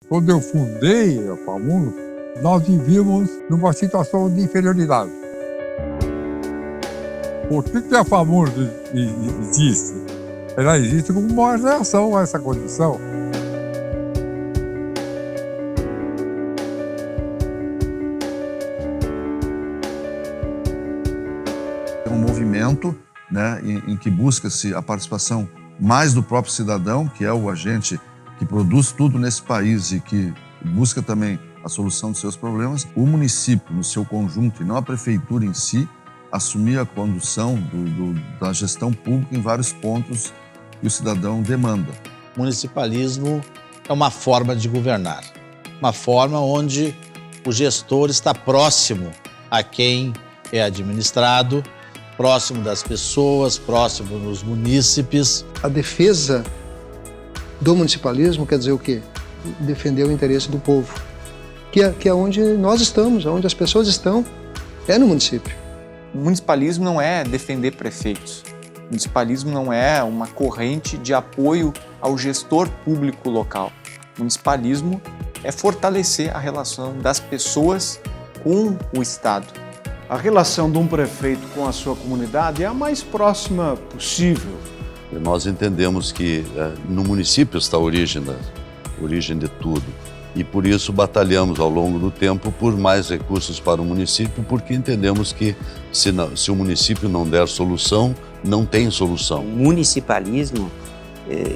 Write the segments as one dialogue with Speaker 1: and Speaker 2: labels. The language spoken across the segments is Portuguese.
Speaker 1: Quando eu fundei a FAMURS, nós vivíamos numa situação de inferioridade. Por que a FAMURS existe? Ela existe como uma reação a essa condição.
Speaker 2: É um movimento, né, em que busca-se a participação mais do próprio cidadão, que é o agente que produz tudo nesse país e que busca também a solução dos seus problemas. O município, no seu conjunto, e não a prefeitura em si, assumir a condução da gestão pública em vários pontos que o cidadão demanda.
Speaker 3: Municipalismo é uma forma de governar, uma forma onde o gestor está próximo a quem é administrado, próximo das pessoas, próximo dos munícipes.
Speaker 4: A defesa do municipalismo quer dizer o quê? Defender o interesse do povo, que é onde nós estamos, onde as pessoas estão, é no município.
Speaker 5: O municipalismo não é defender prefeitos. O municipalismo não é uma corrente de apoio ao gestor público local. O municipalismo é fortalecer a relação das pessoas com o Estado.
Speaker 6: A relação de um prefeito com a sua comunidade é a mais próxima possível.
Speaker 7: Nós entendemos que no município está a origem de tudo. E por isso batalhamos ao longo do tempo por mais recursos para o município, porque entendemos que se o município não der solução, não tem solução.
Speaker 8: O municipalismo,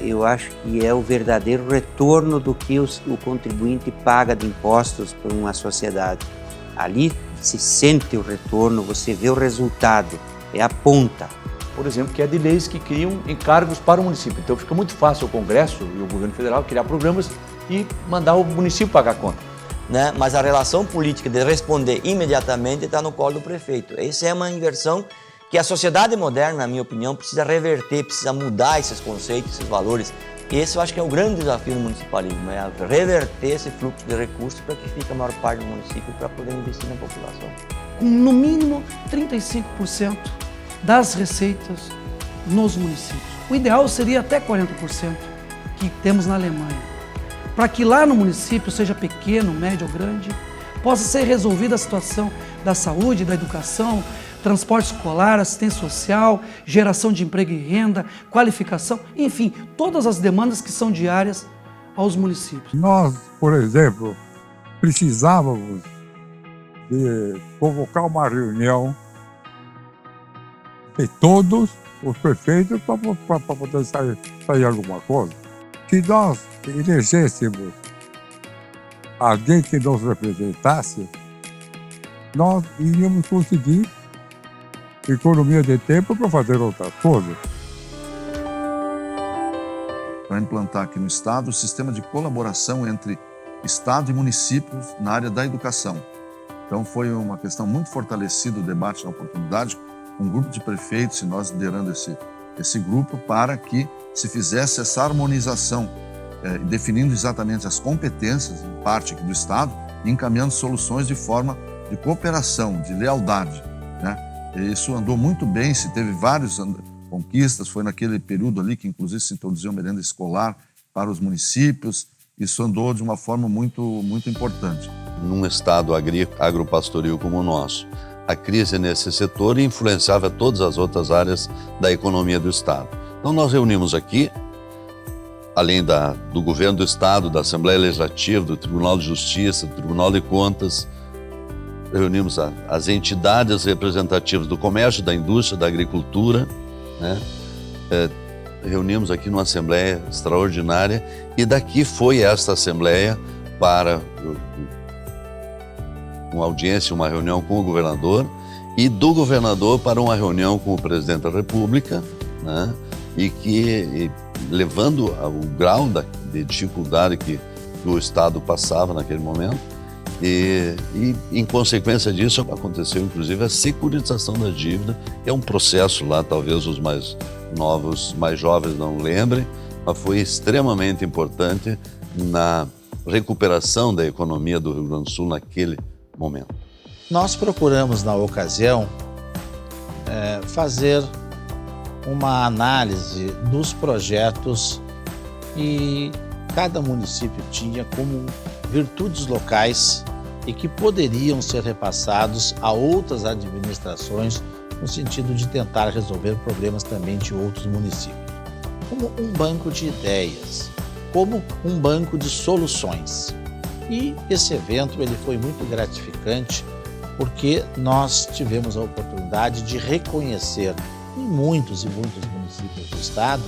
Speaker 8: eu acho que é o verdadeiro retorno do que o contribuinte paga de impostos para uma sociedade. Ali se sente o retorno, você vê o resultado, é a ponta.
Speaker 9: Por exemplo, que é de leis que criam encargos para o município. Então fica muito fácil o Congresso e o governo federal criar programas e mandar o município pagar a conta.
Speaker 10: Né? Mas a relação política de responder imediatamente está no colo do prefeito. Essa é uma inversão que a sociedade moderna, na minha opinião, precisa reverter, precisa mudar esses conceitos, esses valores. Esse eu acho que é o grande desafio do municipalismo, é reverter esse fluxo de recursos para que fique a maior parte do município para poder investir na população.
Speaker 11: Com no mínimo 35% das receitas nos municípios. O ideal seria até 40%, que temos na Alemanha. Para que lá no município, seja pequeno, médio ou grande, possa ser resolvida a situação da saúde, da educação, transporte escolar, assistência social, geração de emprego e renda, qualificação, enfim, todas as demandas que são diárias aos municípios.
Speaker 1: Nós, por exemplo, precisávamos de convocar uma reunião de todos os prefeitos para poder sair alguma coisa. Se nós elegêssemos alguém que nos representasse, nós iríamos conseguir economia de tempo para fazer outras coisas.
Speaker 2: Para implantar aqui no Estado o sistema de colaboração entre Estado e municípios na área da educação. Então foi uma questão muito fortalecida o debate na oportunidade, um grupo de prefeitos e nós liderando esse grupo para que se fizesse essa harmonização, definindo exatamente as competências, em parte aqui do Estado, e encaminhando soluções de forma de cooperação, de lealdade, né? E isso andou muito bem, se teve várias conquistas, foi naquele período ali que inclusive se introduziu a merenda escolar para os municípios, isso andou de uma forma muito, muito importante.
Speaker 7: Num estado agropastoril como o nosso, a crise nesse setor influenciava todas as outras áreas da economia do Estado. Então nós reunimos aqui, além do governo do Estado, da Assembleia Legislativa, do Tribunal de Justiça, do Tribunal de Contas, reunimos as entidades representativas do comércio, da indústria, da agricultura, né? Reunimos aqui numa assembleia extraordinária e daqui foi esta assembleia para uma audiência, uma reunião com o governador e do governador para uma reunião com o presidente da República, né? E levando o grau de dificuldade que o Estado passava naquele momento. E em consequência disso, aconteceu inclusive a securitização da dívida, que é um processo lá, talvez os mais novos, mais jovens não lembrem, mas foi extremamente importante na recuperação da economia do Rio Grande do Sul naquele momento.
Speaker 3: Nós procuramos, na ocasião, fazer uma análise dos projetos e cada município tinha como virtudes locais e que poderiam ser repassados a outras administrações no sentido de tentar resolver problemas também de outros municípios. Como um banco de ideias, como um banco de soluções. E esse evento ele foi muito gratificante porque nós tivemos a oportunidade de reconhecer em muitos e muitos municípios do estado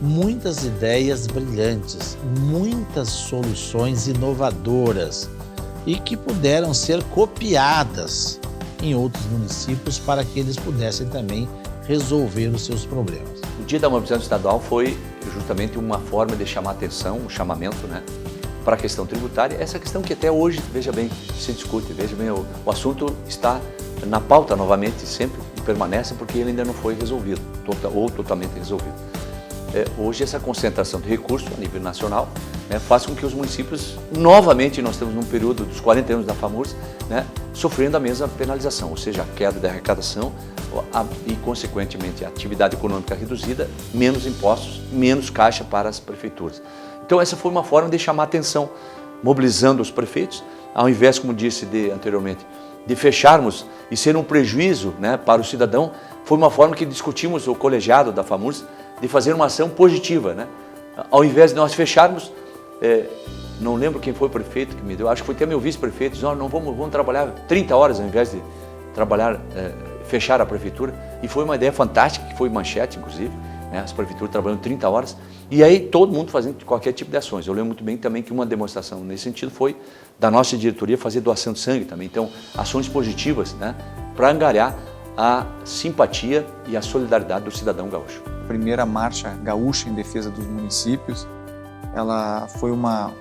Speaker 3: muitas ideias brilhantes, muitas soluções inovadoras e que puderam ser copiadas em outros municípios para que eles pudessem também resolver os seus problemas.
Speaker 9: O Dia da Mobilização Estadual foi justamente uma forma de chamar atenção, um chamamento, né, para a questão tributária, essa questão que até hoje, veja bem, se discute, veja bem, o assunto está na pauta novamente, sempre permanece porque ele ainda não foi resolvido, ou totalmente resolvido. Hoje essa concentração de recursos a nível nacional, né, faz com que os municípios, novamente nós estamos num período dos 40 anos da FAMURS, né, sofrendo a mesma penalização, ou seja, a queda da arrecadação e, consequentemente, a atividade econômica reduzida, menos impostos, menos caixa para as prefeituras. Então essa foi uma forma de chamar a atenção, mobilizando os prefeitos, ao invés, como disse anteriormente, de fecharmos e ser um prejuízo, né, para o cidadão, foi uma forma que discutimos o colegiado da FAMURS de fazer uma ação positiva, né? Ao invés de nós fecharmos, não lembro quem foi o prefeito que me deu, acho que foi até meu vice-prefeito, disse, não, vamos trabalhar 30 horas ao invés de trabalhar, fechar a prefeitura, e foi uma ideia fantástica, que foi manchete, inclusive, né? As prefeituras trabalhando 30 horas, e aí todo mundo fazendo qualquer tipo de ações. Eu lembro muito bem também que uma demonstração nesse sentido foi da nossa diretoria fazer doação de sangue também, então ações positivas, né, para angariar a simpatia e a solidariedade do cidadão gaúcho.
Speaker 5: A primeira marcha gaúcha em defesa dos municípios, ela foi uma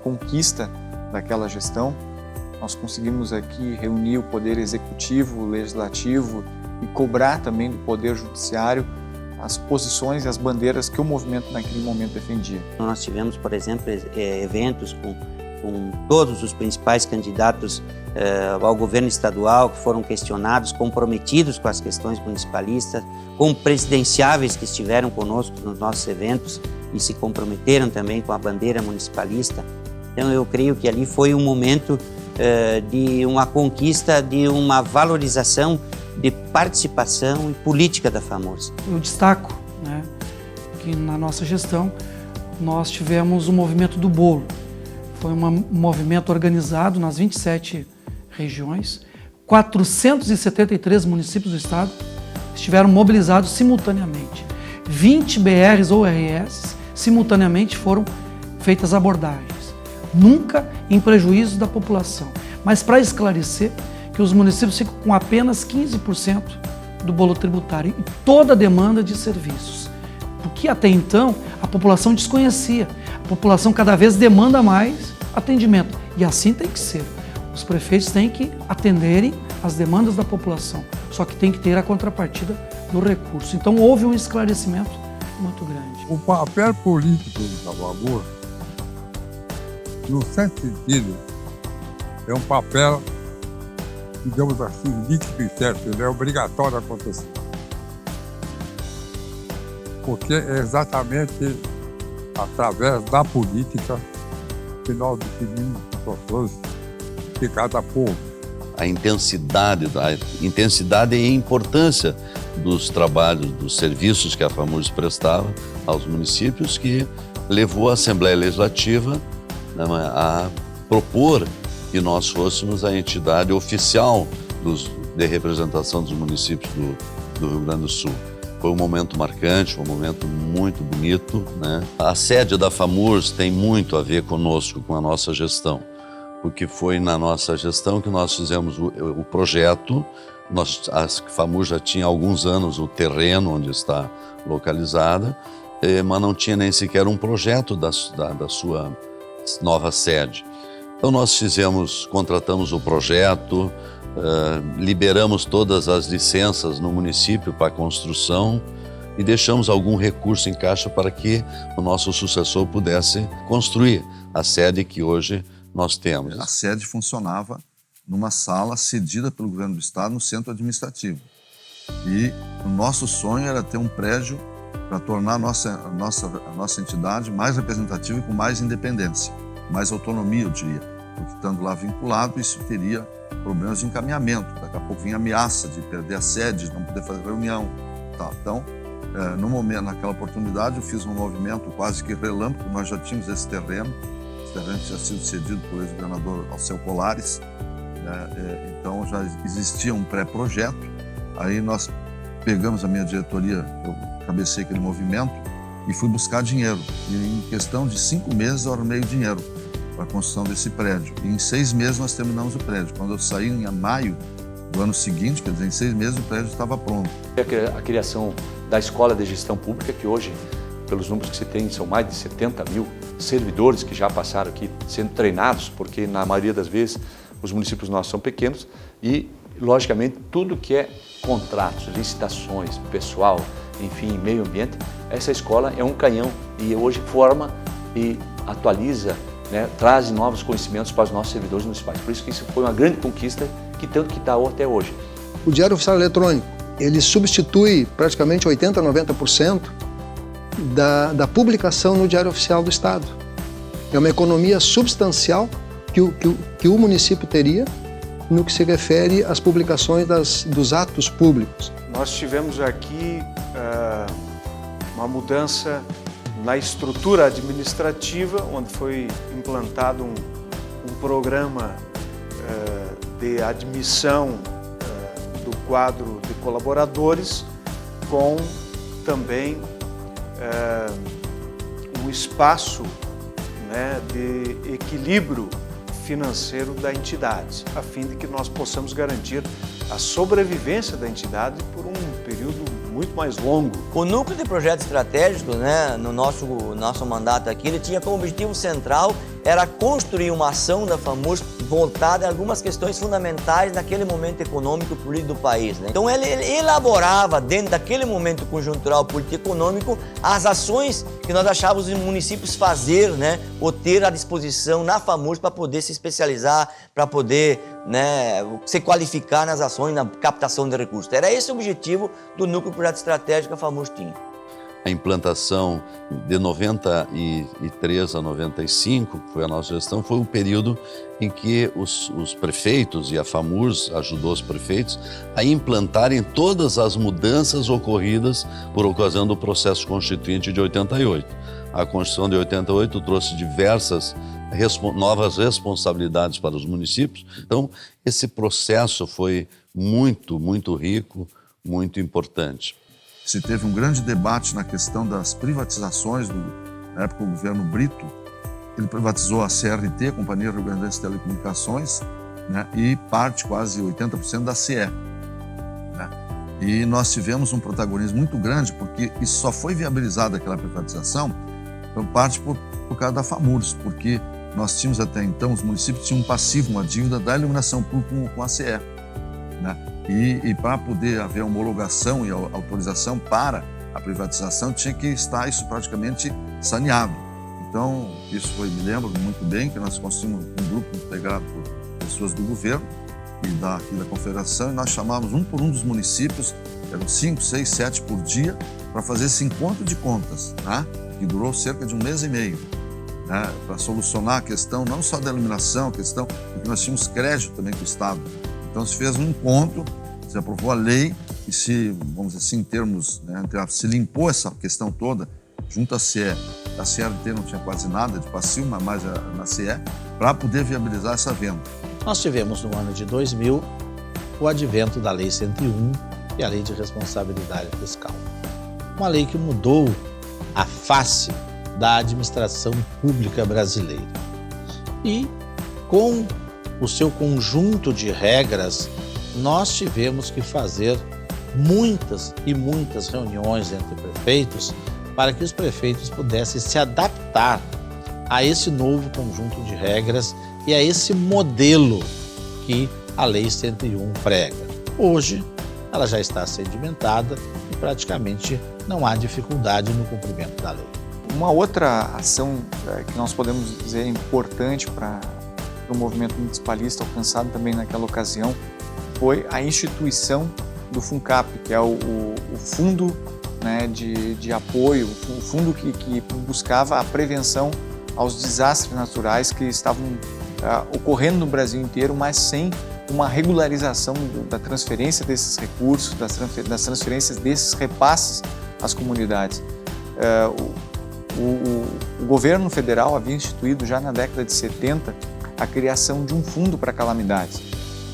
Speaker 5: conquista daquela gestão. Nós conseguimos aqui reunir o poder executivo, o legislativo e cobrar também do poder judiciário as posições e as bandeiras que o movimento naquele momento defendia.
Speaker 8: Nós tivemos, por exemplo, eventos com todos os principais candidatos ao governo estadual que foram questionados, comprometidos com as questões municipalistas, com presidenciáveis que estiveram conosco nos nossos eventos e se comprometeram também com a bandeira municipalista. Então eu creio que ali foi um momento de uma conquista, de uma valorização de participação e política da FAMURS.
Speaker 11: Eu destaco, né, que na nossa gestão nós tivemos o movimento do bolo. Foi um movimento organizado nas 27 regiões, 473 municípios do estado estiveram mobilizados simultaneamente. 20 BRs ou RS simultaneamente foram feitas abordagens, nunca em prejuízo da população, mas para esclarecer que os municípios ficam com apenas 15% do bolo tributário e toda a demanda de serviços, porque até então a população desconhecia. A população cada vez demanda mais atendimento e assim tem que ser. Os prefeitos têm que atenderem às demandas da população, só que tem que ter a contrapartida do recurso. Então houve um esclarecimento muito grande.
Speaker 1: O papel político da FAMURS, no certo sentido, é um papel, digamos assim, líquido e certo, ele é obrigatório acontecer. Porque é exatamente através da política que nós definimos situações de cada povo.
Speaker 7: A intensidade e a importância dos trabalhos, dos serviços que a FAMURS prestava aos municípios, que levou a Assembleia Legislativa, né, a propor que nós fôssemos a entidade oficial de representação dos municípios do Rio Grande do Sul. Foi um momento marcante, um momento muito bonito, né? A sede da FAMURS tem muito a ver conosco, com a nossa gestão, porque foi na nossa gestão que nós fizemos o projeto. A FAMURS já tinha há alguns anos o terreno onde está localizada, mas não tinha nem sequer um projeto da sua nova sede. Então nós contratamos o projeto, liberamos todas as licenças no município para a construção e deixamos algum recurso em caixa para que o nosso sucessor pudesse construir a sede que hoje nós temos.
Speaker 2: A sede funcionava numa sala cedida pelo governo do estado no centro administrativo. E o nosso sonho era ter um prédio para tornar a nossa entidade mais representativa e com mais independência, mais autonomia, eu diria. Porque estando lá vinculado, isso teria problemas de encaminhamento. Daqui a pouco vinha ameaça de perder a sede, de não poder fazer reunião. Tá. Então, no momento, naquela oportunidade, eu fiz um movimento quase que relâmpago. Nós já tínhamos esse terreno tinha sido cedido pelo ex-governador Alceu Colares, então já existia um pré-projeto. Aí nós pegamos a minha diretoria, eu cabecei aquele movimento e fui buscar dinheiro. E em questão de 5 meses eu arrumei o dinheiro para a construção desse prédio. E em 6 meses nós terminamos o prédio. Quando eu saí em maio do ano seguinte, quer dizer, em 6 meses o prédio estava pronto.
Speaker 9: A criação da Escola de Gestão Pública, que hoje, pelos números que se tem, são mais de 70 mil servidores que já passaram aqui sendo treinados, porque na maioria das vezes os municípios nossos são pequenos e, logicamente, tudo que é contratos, licitações, pessoal, enfim, meio ambiente, essa escola é um canhão e hoje forma e atualiza, né, traz novos conhecimentos para os nossos servidores municipais. Por isso que isso foi uma grande conquista que tanto que está até hoje.
Speaker 4: O Diário Oficial Eletrônico, ele substitui praticamente 80% a 90% da publicação no Diário Oficial do Estado. É uma economia substancial que o município teria no que se refere às publicações dos atos públicos.
Speaker 6: Nós tivemos aqui uma mudança na estrutura administrativa, onde foi implantado um programa de admissão do quadro de colaboradores, com também um espaço, né, de equilíbrio financeiro da entidade, a fim de que nós possamos garantir a sobrevivência da entidade por um período muito mais longo.
Speaker 10: O núcleo de projetos estratégicos, né, no nosso mandato aqui, ele tinha como objetivo central era construir uma ação da FAMURS voltada a algumas questões fundamentais naquele momento econômico e político do país, né? Então ele elaborava dentro daquele momento conjuntural político e econômico as ações que nós achávamos os municípios fazer, né, ou ter à disposição na FAMURS para poder se especializar, para poder, né, se qualificar nas ações, na captação de recursos. Era esse o objetivo do núcleo de projeto estratégico que a FAMURS tinha.
Speaker 7: A implantação de 93 a 95, que foi a nossa gestão, foi um período em que os prefeitos, e a FAMURS ajudou os prefeitos, a implantarem todas as mudanças ocorridas por ocasião do processo constituinte de 88. A Constituição de 88 trouxe diversas novas responsabilidades para os municípios. Então, esse processo foi muito, muito rico, muito importante.
Speaker 2: Se teve um grande debate na questão das privatizações, na época o governo Brito, ele privatizou a CRT, Companhia Rio Grandense de Telecomunicações, né, e parte, quase 80% da CE. Né? E nós tivemos um protagonismo muito grande, porque isso só foi viabilizado, aquela privatização, parte por causa da FAMURS, porque nós tínhamos até então, os municípios tinham um passivo, uma dívida da iluminação pública com a CE. Né? E para poder haver homologação e autorização para a privatização, tinha que estar isso praticamente saneado. Então, isso foi, me lembro muito bem, que nós construímos um grupo integrado por pessoas do governo e da confederação, e nós chamávamos um por um dos municípios, eram 5, 6, 7 por dia, para fazer esse encontro de contas, né? Que durou cerca de 1 mês e meio, né? Para solucionar a questão não só da iluminação, porque nós tínhamos crédito também com o Estado. Então se fez um encontro, se aprovou a lei e se, vamos dizer assim, em termos, né, se limpou essa questão toda junto à CE. A CRT não tinha quase nada de passivo, mas mais na CE, para poder viabilizar essa venda.
Speaker 3: Nós tivemos no ano de 2000 o advento da Lei 101 e a Lei de Responsabilidade Fiscal. Uma lei que mudou a face da administração pública brasileira. E com o seu conjunto de regras, nós tivemos que fazer muitas e muitas reuniões entre prefeitos para que os prefeitos pudessem se adaptar a esse novo conjunto de regras e a esse modelo que a Lei 101 prega. Hoje, ela já está sedimentada e praticamente não há dificuldade no cumprimento da lei.
Speaker 5: Uma outra ação que nós podemos dizer importante para o movimento municipalista alcançado também naquela ocasião foi a instituição do FUNCAP, que é o Fundo, né, de apoio, um fundo que buscava a prevenção aos desastres naturais que estavam ocorrendo no Brasil inteiro, mas sem uma regularização da transferência desses recursos, das transferências desses repasses às comunidades. O governo federal havia instituído já na década de 70 a criação de um fundo para calamidades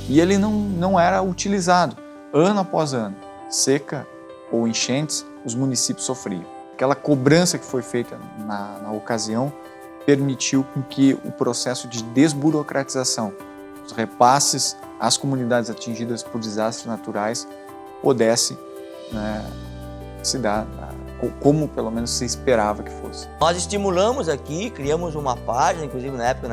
Speaker 5: e ele não era utilizado. Ano após ano, seca ou enchentes, os municípios sofriam. Aquela cobrança que foi feita na ocasião permitiu com que o processo de desburocratização, os repasses às comunidades atingidas por desastres naturais pudesse, né, se dar como pelo menos se esperava que fosse.
Speaker 10: Nós estimulamos aqui, criamos uma página, inclusive na época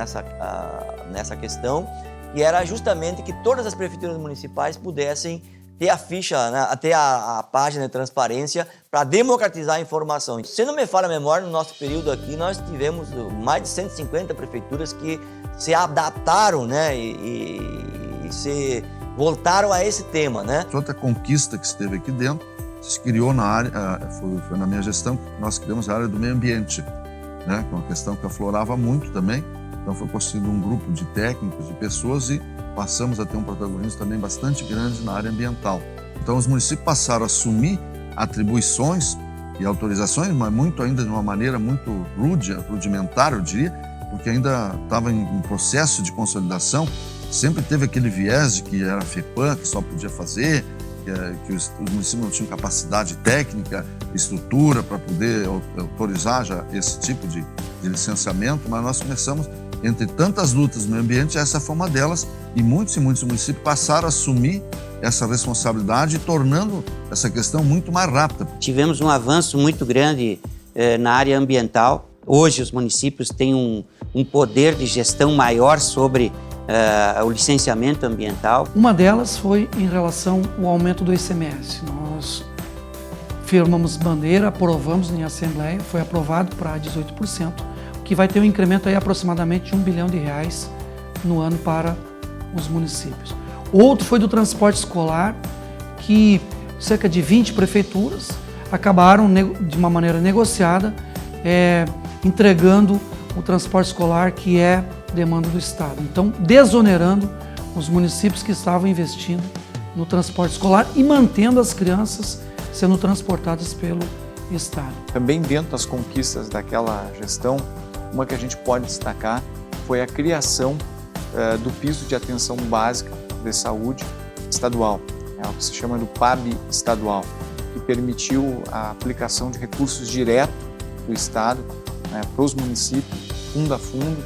Speaker 10: nessa questão, que era justamente que todas as prefeituras municipais pudessem ter a ficha, né, ter a página de transparência para democratizar a informação. Se não me falha a memória, no nosso período aqui, nós tivemos mais de 150 prefeituras que se adaptaram, né, e se voltaram a esse tema, né?
Speaker 2: Outra conquista que se teve aqui dentro, se criou na área, foi na minha gestão, que nós criamos a área do meio ambiente, né, que é uma questão que aflorava muito também. Então foi constituído um grupo de técnicos, de pessoas, e passamos a ter um protagonismo também bastante grande na área ambiental. Então os municípios passaram a assumir atribuições e autorizações, mas muito ainda de uma maneira muito rudimentar, eu diria, porque ainda estava em processo de consolidação. Sempre teve aquele viés de que era a FEPAM que só podia fazer, que os municípios não tinham capacidade técnica, estrutura para poder autorizar já esse tipo de licenciamento, mas nós começamos, entre tantas lutas no meio ambiente, essa foi uma delas, e muitos municípios passaram a assumir essa responsabilidade, tornando essa questão muito mais rápida.
Speaker 8: Tivemos um avanço muito grande na área ambiental. Hoje os municípios têm um poder de gestão maior sobre o licenciamento ambiental.
Speaker 11: Uma delas foi em relação ao aumento do ICMS. Nós firmamos bandeira, aprovamos em assembleia, foi aprovado para 18%, que vai ter um incremento aí aproximadamente de R$1 bilhão no ano para os municípios. Outro foi do transporte escolar, que cerca de 20 prefeituras acabaram de uma maneira negociada entregando o transporte escolar, que é demanda do Estado. Então, desonerando os municípios que estavam investindo no transporte escolar e mantendo as crianças sendo transportadas pelo Estado.
Speaker 5: Também dentro das conquistas daquela gestão, uma que a gente pode destacar foi a criação do piso de atenção básica de saúde estadual, o que se chama do PAB estadual, que permitiu a aplicação de recursos direto do Estado para os municípios, fundo a fundo,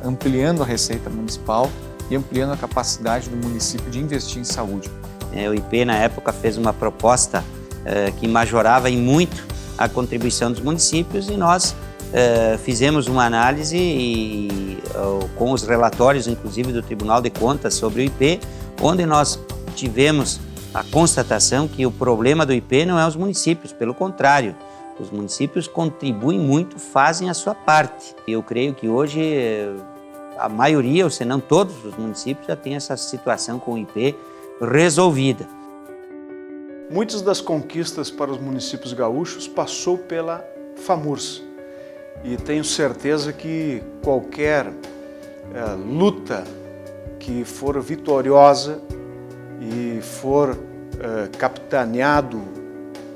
Speaker 5: ampliando a receita municipal e ampliando a capacidade do município de investir em saúde.
Speaker 8: O IP, na época, fez uma proposta que majorava em muito a contribuição dos municípios, e nós fizemos uma análise com os relatórios, inclusive do Tribunal de Contas sobre o IP, onde nós tivemos a constatação que o problema do IP não é os municípios, pelo contrário, os municípios contribuem muito, fazem a sua parte. Eu creio que hoje a maioria, ou se não todos os municípios, já têm essa situação com o IP resolvida.
Speaker 6: Muitas das conquistas para os municípios gaúchos passou pela FAMURS. E tenho certeza que qualquer luta que for vitoriosa e for capitaneado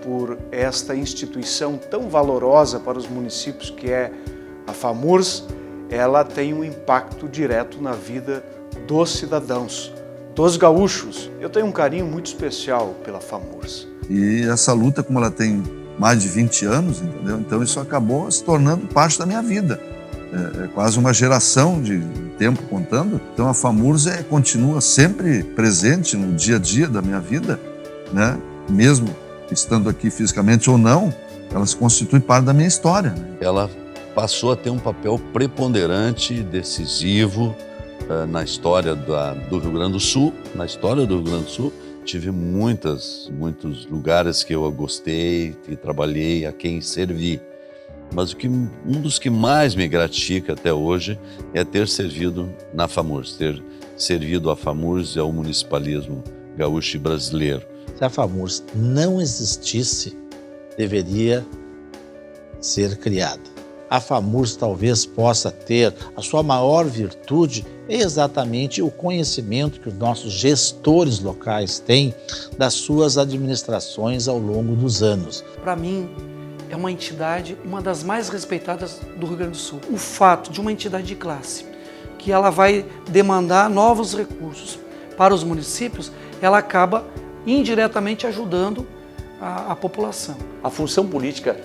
Speaker 6: por esta instituição tão valorosa para os municípios que é a FAMURS, ela tem um impacto direto na vida dos cidadãos, dos gaúchos. Eu tenho um carinho muito especial pela FAMURS.
Speaker 2: E essa luta, como ela tem mais de 20 anos, entendeu? Então isso acabou se tornando parte da minha vida. É quase uma geração de tempo contando. Então a FAMURS continua sempre presente no dia a dia da minha vida, né? Mesmo estando aqui fisicamente ou não, ela se constitui parte da minha história.
Speaker 7: Ela passou a ter um papel preponderante, decisivo na história do Rio Grande do Sul. Na história do Rio Grande do Sul, tive muitos lugares que eu gostei, que trabalhei, a quem servi. Mas um dos que mais me gratifica até hoje é ter servido na FAMURS, ter servido à FAMURS e ao municipalismo gaúcho e brasileiro.
Speaker 3: Se a FAMURS não existisse, deveria ser criada. A FAMURS talvez possa ter a sua maior virtude é exatamente o conhecimento que os nossos gestores locais têm das suas administrações ao longo dos anos.
Speaker 11: Para mim, é uma entidade, uma das mais respeitadas do Rio Grande do Sul. O fato de uma entidade de classe, que ela vai demandar novos recursos para os municípios, ela acaba indiretamente ajudando a população.
Speaker 9: A função política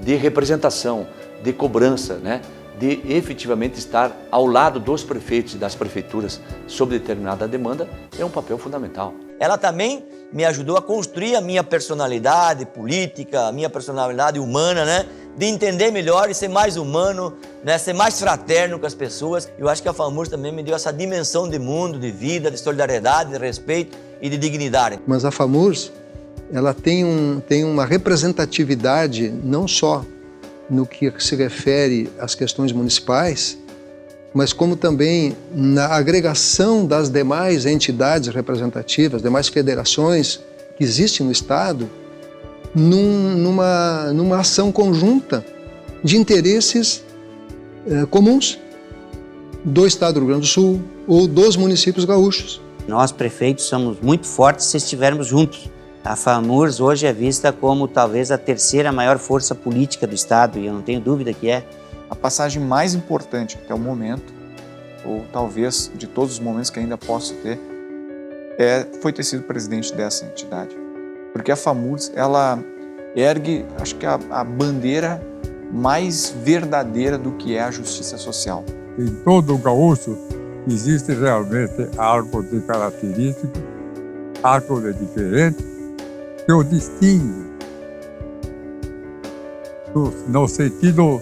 Speaker 9: de representação, de cobrança, né, de efetivamente estar ao lado dos prefeitos e das prefeituras sobre determinada demanda é um papel fundamental.
Speaker 10: Ela também me ajudou a construir a minha personalidade política, a minha personalidade humana, né? De entender melhor e ser mais humano, né? Ser mais fraterno com as pessoas. Eu acho que a FAMURS também me deu essa dimensão de mundo, de vida, de solidariedade, de respeito e de dignidade.
Speaker 4: Mas a FAMURS, ela tem uma representatividade não só no que se refere às questões municipais, mas como também na agregação das demais entidades representativas, demais federações que existem no Estado, numa ação conjunta de interesses comuns do Estado do Rio Grande do Sul ou dos municípios gaúchos.
Speaker 8: Nós, prefeitos, somos muito fortes se estivermos juntos. A FAMURS hoje é vista como talvez a terceira maior força política do Estado, e eu não tenho dúvida que é.
Speaker 5: A passagem mais importante até o momento, ou talvez de todos os momentos que ainda posso ter, foi ter sido presidente dessa entidade. Porque a FAMURS, ela ergue, acho que a bandeira mais verdadeira do que é a justiça social.
Speaker 1: Em todo o gaúcho existe realmente algo de característico, algo de diferente, que o distingue no sentido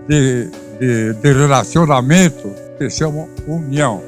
Speaker 1: de relacionamento que chama união.